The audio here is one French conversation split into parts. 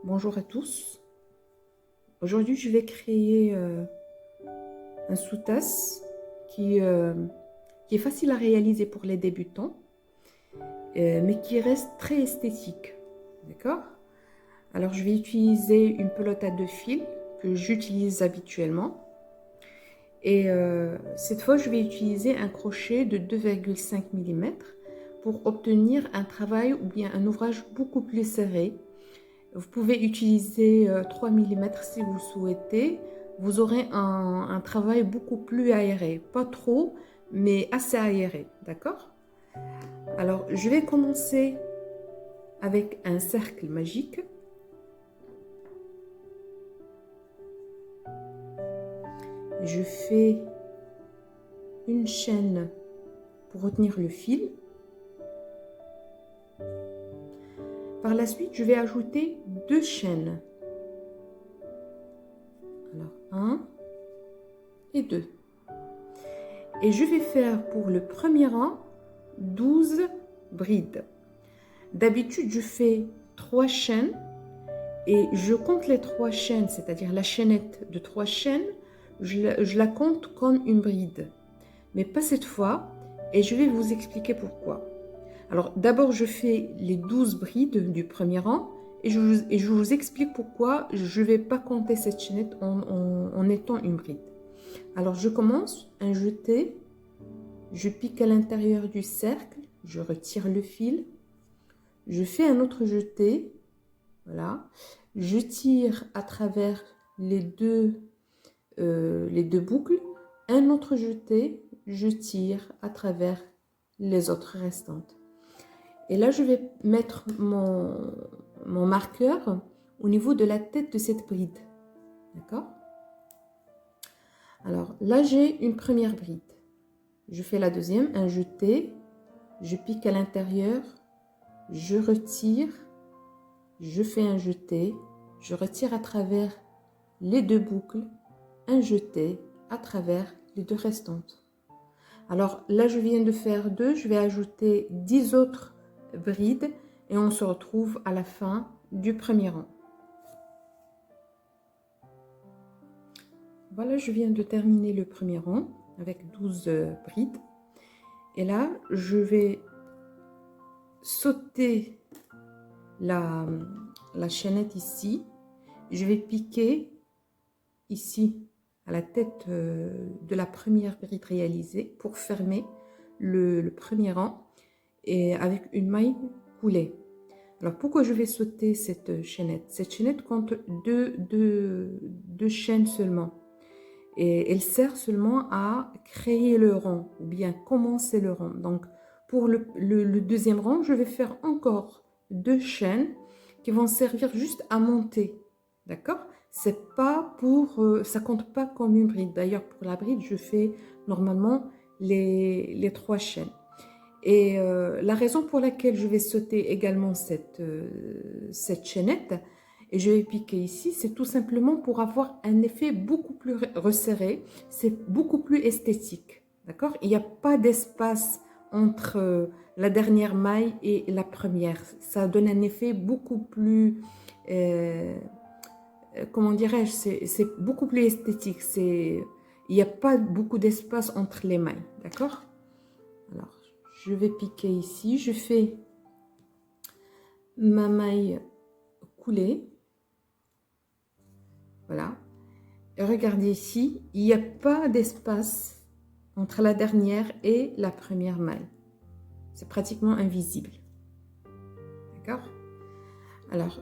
Bonjour à tous. Aujourd'hui, je vais créer un sous-tasse qui est facile à réaliser pour les débutants, mais qui reste très esthétique. D'accord? Alors, je vais utiliser une pelote à 2 fils que j'utilise habituellement. Et cette fois, je vais utiliser un crochet de 2,5 mm pour obtenir un travail ou bien un ouvrage beaucoup plus serré. Vous pouvez utiliser 3 mm si vous souhaitez. Vous aurez un travail beaucoup plus aéré. Pas trop, mais assez aéré. D'accord? Alors, je vais commencer avec un cercle magique. Je fais une chaîne pour retenir le fil. Par la suite, je vais ajouter 2 chaînes. Alors, 1 et 2. Et je vais faire pour le premier rang 12 brides. D'habitude, je fais 3 chaînes et je compte les 3 chaînes, c'est-à-dire la chaînette de 3 chaînes, je la compte comme une bride. Mais pas cette fois, et je vais vous expliquer pourquoi. Alors, d'abord, je fais les 12 brides du premier rang et je vous explique pourquoi je ne vais pas compter cette chaînette en étant une bride. Alors, je commence un jeté, je pique à l'intérieur du cercle, je retire le fil, je fais un autre jeté, voilà, je tire à travers les deux boucles, un autre jeté, je tire à travers les autres restantes. Et là, je vais mettre mon marqueur au niveau de la tête de cette bride. D'accord? Alors là, j'ai une première bride. Je fais la deuxième, un jeté, je pique à l'intérieur, je retire, je fais un jeté, je retire à travers les deux boucles, un jeté à travers les deux restantes. Alors là, je viens de faire 2, je vais ajouter 10 autres brides et on se retrouve à la fin du premier rang. Voilà, je viens de terminer le premier rang avec 12 brides. Et là, je vais sauter la chaînette ici. Je vais piquer ici à la tête de la première bride réalisée pour fermer le premier rang et avec une maille coulée. Alors pourquoi je vais sauter cette chaînette? Cette chaînette compte deux chaînes seulement et elle sert seulement à créer le rang ou bien commencer le rang. Donc pour le deuxième rang, je vais faire encore 2 chaînes qui vont servir juste à monter. D'accord? C'est pas pour, ça compte pas comme une bride. D'ailleurs, pour la bride, je fais normalement les 3 chaînes. Et la raison pour laquelle je vais sauter également cette chaînette et je vais piquer ici, c'est tout simplement pour avoir un effet beaucoup plus resserré. C'est beaucoup plus esthétique. D'accord? Il n'y a pas d'espace entre la dernière maille et la première. Ça donne un effet beaucoup plus... comment dirais-je, c'est beaucoup plus esthétique. Il n'y a pas beaucoup d'espace entre les mailles, d'accord? Alors, je vais piquer ici, je fais ma maille coulée, voilà. Et regardez ici, il n'y a pas d'espace entre la dernière et la première maille. C'est pratiquement invisible, d'accord? Alors,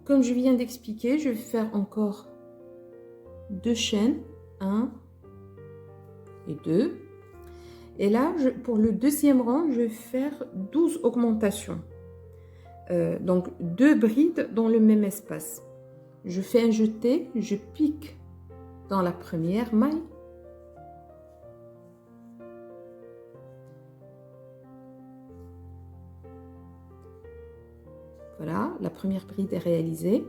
comme je viens d'expliquer, je vais faire encore 2 chaînes, 1 et 2. Et là, pour le deuxième rang, je vais faire 12 augmentations. Donc 2 brides dans le même espace. Je fais un jeté, je pique dans la première maille. Voilà, la première bride est réalisée.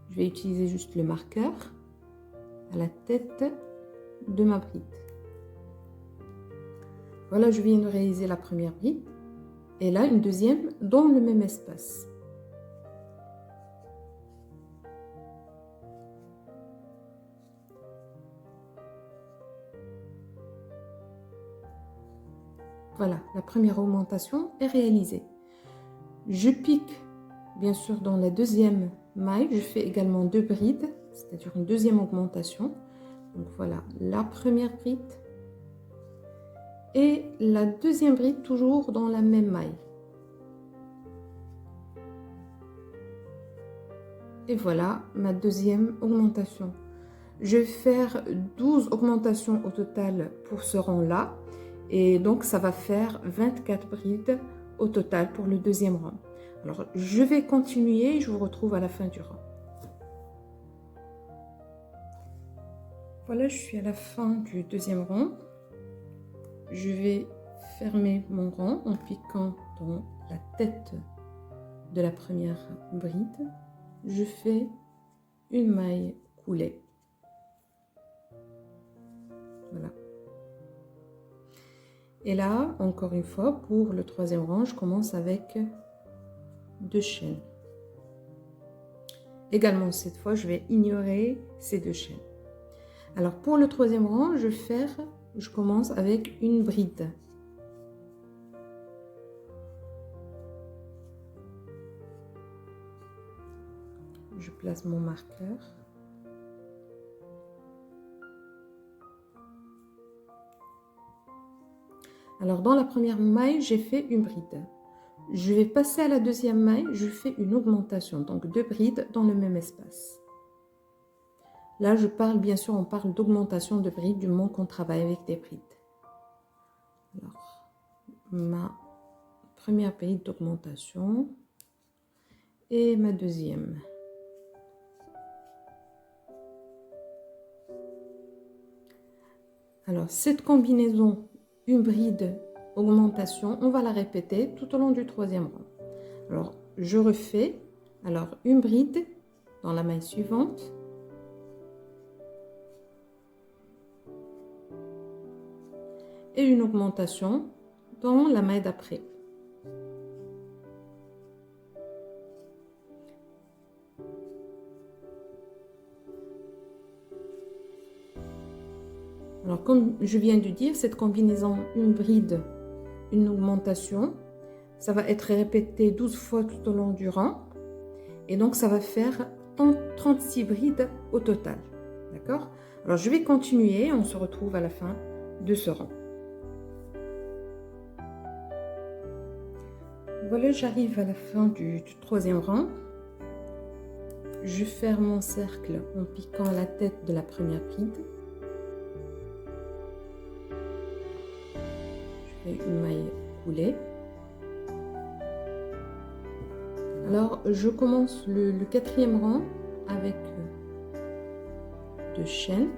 Je vais utiliser juste le marqueur à la tête de ma bride. Voilà, je viens de réaliser la première bride. Et là, une deuxième dans le même espace. Voilà, la première augmentation est réalisée. Je pique, bien sûr, dans la deuxième maille. Je fais également 2 brides, c'est-à-dire une deuxième augmentation. Donc voilà, la première bride et la deuxième bride toujours dans la même maille. Et voilà ma deuxième augmentation. Je vais faire 12 augmentations au total pour ce rang-là. Et donc, ça va faire 24 brides au total pour le deuxième rang. Alors, je vais continuer et je vous retrouve à la fin du rang. Voilà, je suis à la fin du deuxième rang. Je vais fermer mon rang en piquant dans la tête de la première bride. Je fais une maille coulée. Voilà. Et là, encore une fois, pour le troisième rang, je commence avec 2 chaînes. Également, cette fois, je vais ignorer ces 2 chaînes. Alors, pour le troisième rang, je commence avec une bride. Je place mon marqueur. Alors, dans la première maille, j'ai fait une bride. Je vais passer à la deuxième maille, je fais une augmentation, donc 2 brides dans le même espace. Là, bien sûr, on parle d'augmentation de brides du moment qu'on travaille avec des brides. Alors, ma première bride d'augmentation et ma deuxième. Alors, cette combinaison, une bride, augmentation, on va la répéter tout au long du troisième rang. Alors, je refais. Alors, une bride dans la maille suivante. Et une augmentation dans la maille d'après. Alors, comme je viens de dire, cette combinaison, une bride, une augmentation, ça va être répété 12 fois tout au long du rang. Et donc, ça va faire 36 brides au total. D'accord? Alors, je vais continuer. On se retrouve à la fin de ce rang. Voilà, j'arrive à la fin du troisième rang. Je ferme mon cercle en piquant la tête de la première bride. Je fais une maille coulée. Alors, je commence le quatrième rang avec 2 chaînes.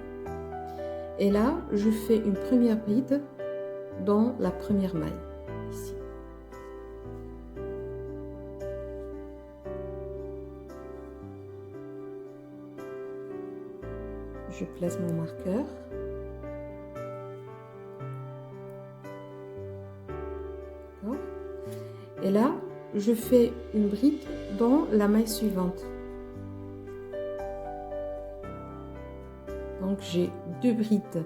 Et là, je fais une première bride dans la première maille, ici. Je place mon marqueur. Et là, je fais une bride dans la maille suivante. Donc, j'ai 2 brides,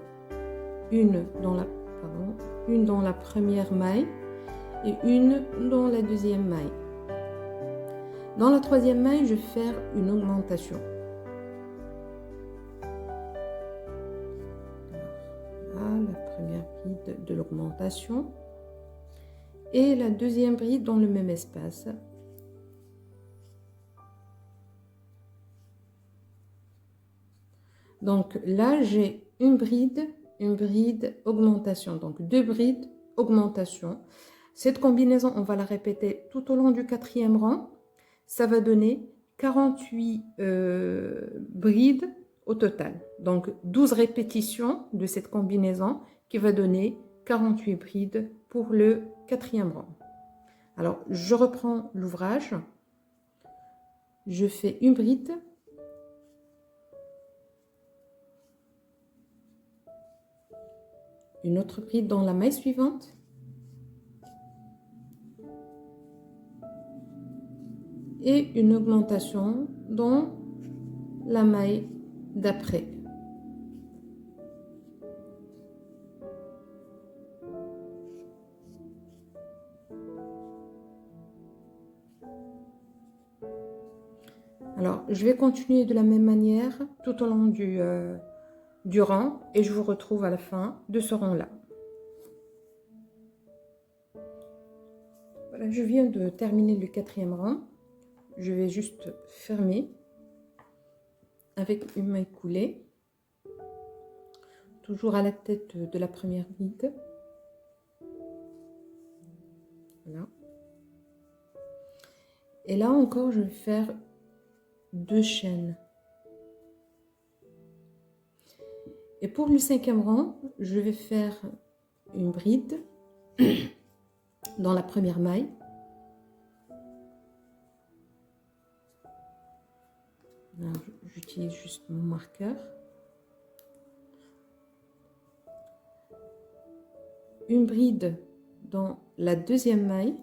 une dans la première maille et une dans la deuxième maille. Dans la troisième maille, je vais faire une augmentation. Voilà la première bride de l'augmentation. Et la deuxième bride dans le même espace. Donc là, j'ai une bride, augmentation. Donc 2 brides, augmentation. Cette combinaison, on va la répéter tout au long du quatrième rang. Ça va donner 48 brides au total. Donc 12 répétitions de cette combinaison qui va donner 48 brides pour le quatrième rang. Alors, je reprends l'ouvrage. Je fais une bride. Une autre bride dans la maille suivante. Et une augmentation dans la maille d'après. Alors, je vais continuer de la même manière tout au long du rang et je vous retrouve à la fin de ce rang-là. Voilà, je viens de terminer le 4e rang. Je vais juste fermer avec une maille coulée, toujours à la tête de la première bride. Voilà. Et là encore, je vais faire 2 chaînes. Et pour le 5e rang, je vais faire une bride dans la première maille. J'utilise juste mon marqueur. Une bride dans la 2e maille.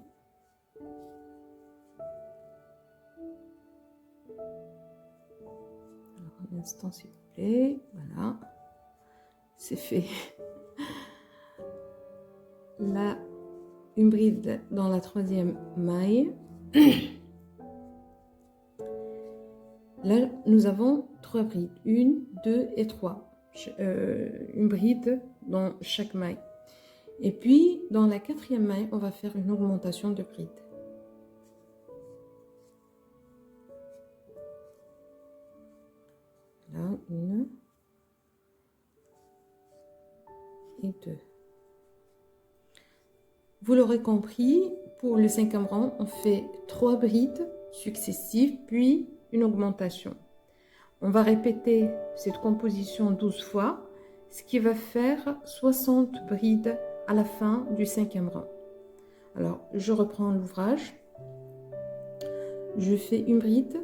Alors, un instant s'il vous plaît. Voilà. C'est fait. Là, une bride dans la 3e maille. Là, nous avons 3 brides. 1, 2 et 3. Une bride dans chaque maille. Et puis, dans la 4e maille, on va faire une augmentation de bride. Là, 1 et 2. Vous l'aurez compris, pour le 5e rang, on fait 3 brides successives, puis une augmentation. On va répéter cette composition 12 fois, ce qui va faire 60 brides à la fin du 5e rang. Alors, je reprends l'ouvrage. Je fais une bride.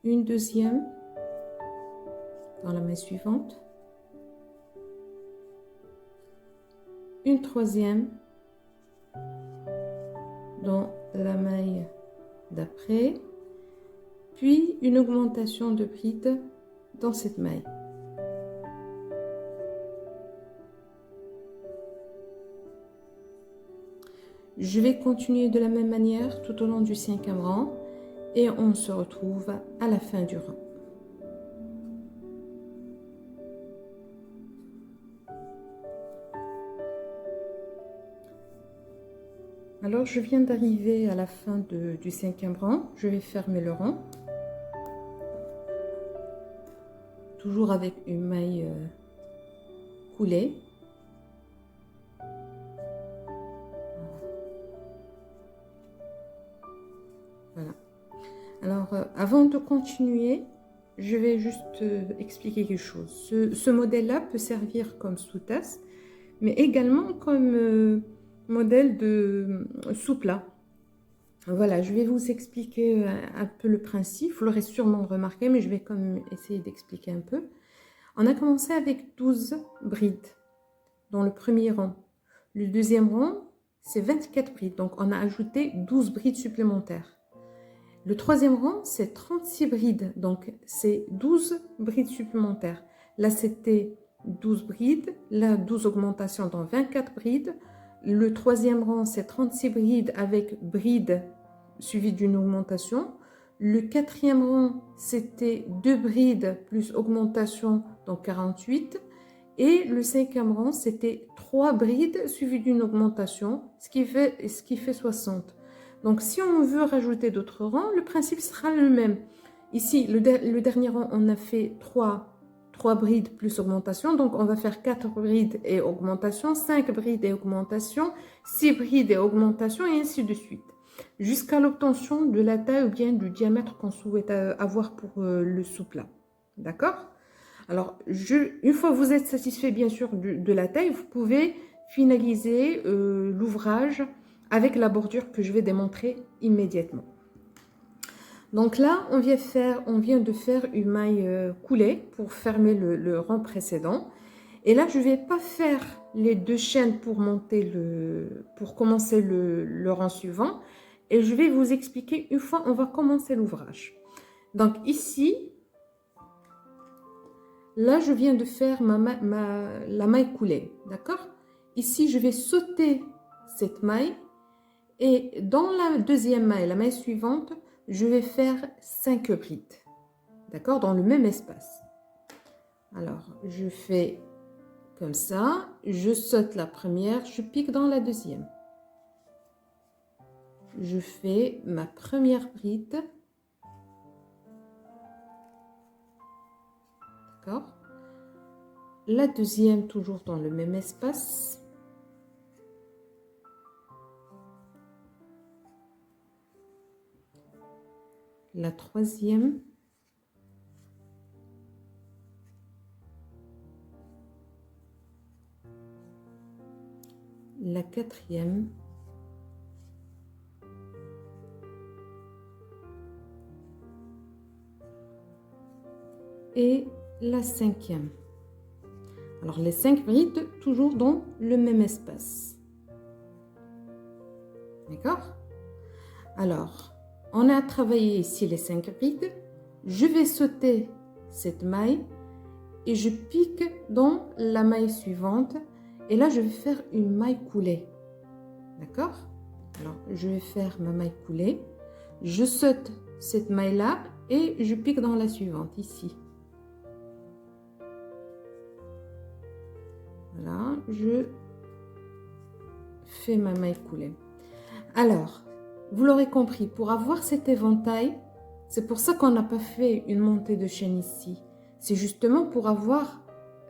Une deuxième dans la maille suivante. Une troisième dans la maille d'après, puis une augmentation de bride dans cette maille. Je vais continuer de la même manière tout au long du 5e rang et on se retrouve à la fin du rang. Alors, je viens d'arriver à la fin du 5e rang. Je vais fermer le rang. Toujours avec une maille coulée. Voilà. Alors, avant de continuer, je vais juste expliquer quelque chose. Ce modèle-là peut servir comme sous-tasse, mais également comme modèle de sous-plat. Voilà, je vais vous expliquer un peu le principe. Vous l'aurez sûrement remarqué, mais je vais quand même essayer d'expliquer un peu. On a commencé avec 12 brides dans le premier rang. Le 2e rang, c'est 24 brides, donc on a ajouté 12 brides supplémentaires. Le 3e rang, c'est 36 brides, donc c'est 12 brides supplémentaires. Là, c'était 12 brides, là, 12 augmentations dans 24 brides. Le 3e rang, c'est 36 brides avec brides suivies d'une augmentation. Le 4e rang, c'était 2 brides plus augmentation, donc 48. Et le 5e rang, c'était 3 brides suivies d'une augmentation, ce qui fait 60. Donc, si on veut rajouter d'autres rangs, le principe sera le même. Ici, le dernier rang, on a fait 3 brides plus augmentation. Donc, on va faire 4 brides et augmentation, 5 brides et augmentation, 6 brides et augmentation, et ainsi de suite. Jusqu'à l'obtention de la taille ou bien du diamètre qu'on souhaite avoir pour le sous-plat. D'accord? Alors, une fois que vous êtes satisfait, bien sûr, de la taille, vous pouvez finaliser l'ouvrage avec la bordure que je vais démontrer immédiatement. Donc là, on vient de faire une maille coulée pour fermer le rang précédent. Et là, je ne vais pas faire les 2 chaînes pour commencer le rang suivant. Et je vais vous expliquer une fois on va commencer l'ouvrage. Donc ici, là, je viens de faire la maille coulée, d'accord? Ici, je vais sauter cette maille et dans la deuxième maille, la maille suivante, je vais faire 5 brides. D'accord? Dans le même espace. Alors, je fais comme ça, je saute la première, je pique dans la deuxième. Je fais ma première bride. D'accord? La deuxième, toujours dans le même espace. La troisième. La quatrième. Et la cinquième. Alors, les 5 brides, toujours dans le même espace. D'accord? Alors, on a travaillé ici les 5 brides. Je vais sauter cette maille et je pique dans la maille suivante. Et là, je vais faire une maille coulée. D'accord? Alors, je vais faire ma maille coulée. Je saute cette maille-là et je pique dans la suivante, ici. Voilà, je fais ma maille coulée. Alors, vous l'aurez compris, pour avoir cet éventail, c'est pour ça qu'on n'a pas fait une montée de chaîne ici. C'est justement pour avoir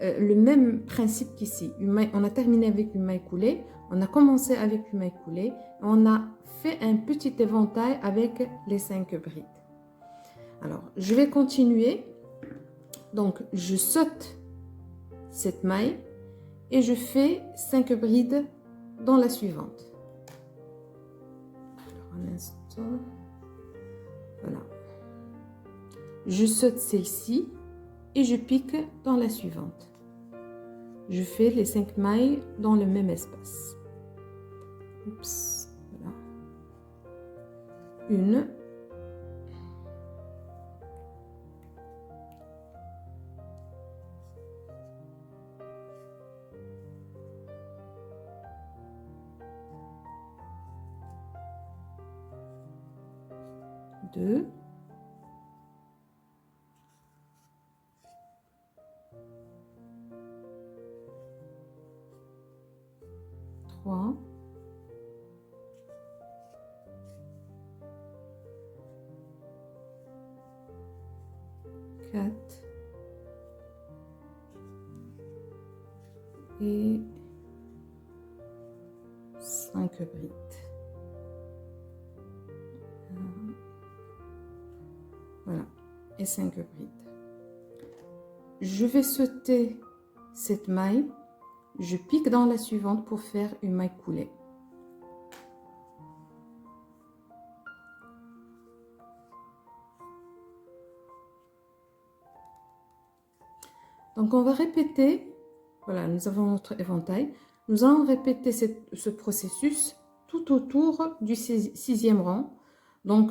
le même principe qu'ici. On a terminé avec une maille coulée, on a commencé avec une maille coulée, on a fait un petit éventail avec les 5 brides. Alors, je vais continuer. Donc, je saute cette maille et je fais 5 brides dans la suivante. Alors, un instant. Voilà. Je saute celle-ci et je pique dans la suivante. Je fais les 5 mailles dans le même espace. Oups, voilà. Une. Deux. Trois. Quatre. Et 5 brides. Voilà, et 5 brides. Je vais sauter cette maille, je pique dans la suivante pour faire une maille coulée. Donc on va répéter, voilà, nous avons notre éventail. Nous allons répéter ce processus tout autour du 6e rang. Donc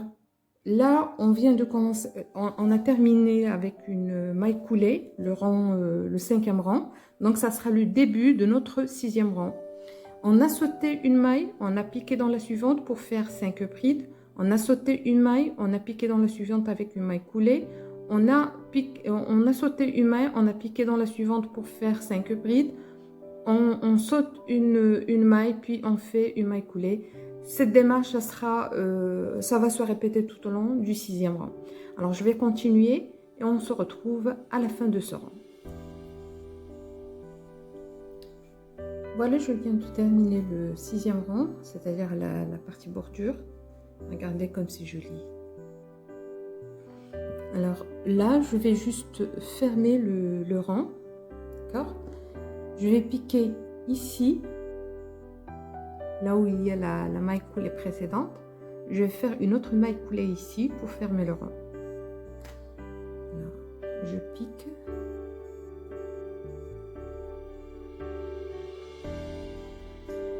là, on vient de commencer, on a terminé avec une maille coulée, le 5e rang. Donc ça sera le début de notre 6e rang. On a sauté une maille, on a piqué dans la suivante pour faire 5 brides. On a sauté une maille, on a piqué dans la suivante avec une maille coulée. On a sauté une maille, on a piqué dans la suivante pour faire 5 brides. On saute une maille, puis on fait une maille coulée. Cette démarche, ça va se répéter tout au long du 6e rang. Alors, je vais continuer et on se retrouve à la fin de ce rang. Voilà, je viens de terminer le 6e rang, c'est-à-dire la partie bordure. Regardez comme c'est joli. Alors là, je vais juste fermer le rang, d'accord? Je vais piquer ici, là où il y a la maille coulée précédente. Je vais faire une autre maille coulée ici pour fermer le rang. Alors, je pique.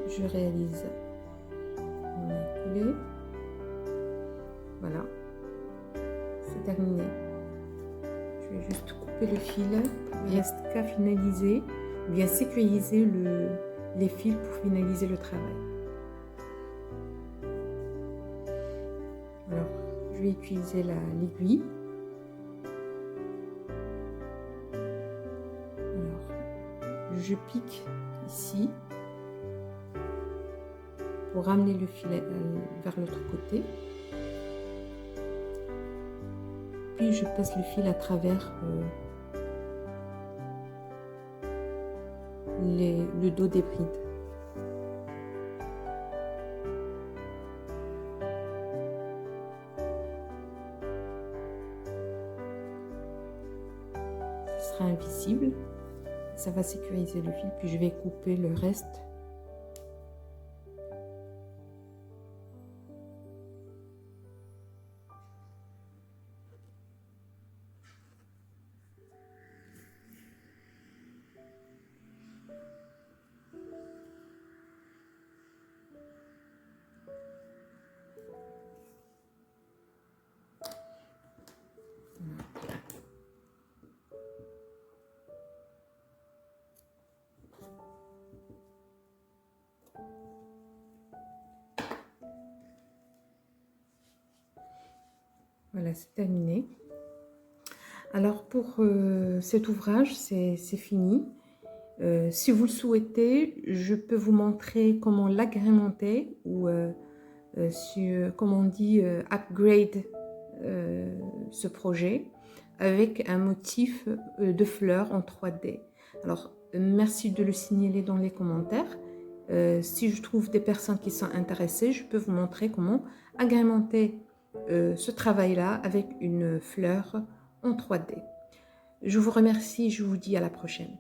Je réalise une maille coulée. Voilà. C'est terminé. Je vais juste couper le fil. Il reste qu'à finaliser, bien sécuriser les fils pour finaliser le travail. Alors, je vais utiliser l'aiguille. Alors, je pique ici pour ramener le filet vers l'autre côté. Puis je passe le fil à travers le dos des brides. Ce sera invisible, ça va sécuriser le fil, puis je vais couper le reste. Voilà, c'est terminé. Alors pour cet ouvrage, c'est fini. Si vous le souhaitez, je peux vous montrer comment l'agrémenter ou comme on dit, upgrade ce projet avec un motif de fleurs en 3D. Alors, merci de le signaler dans les commentaires. Si je trouve des personnes qui sont intéressées, je peux vous montrer comment agrémenter ce travail-là avec une fleur en 3D. Je vous remercie et je vous dis à la prochaine.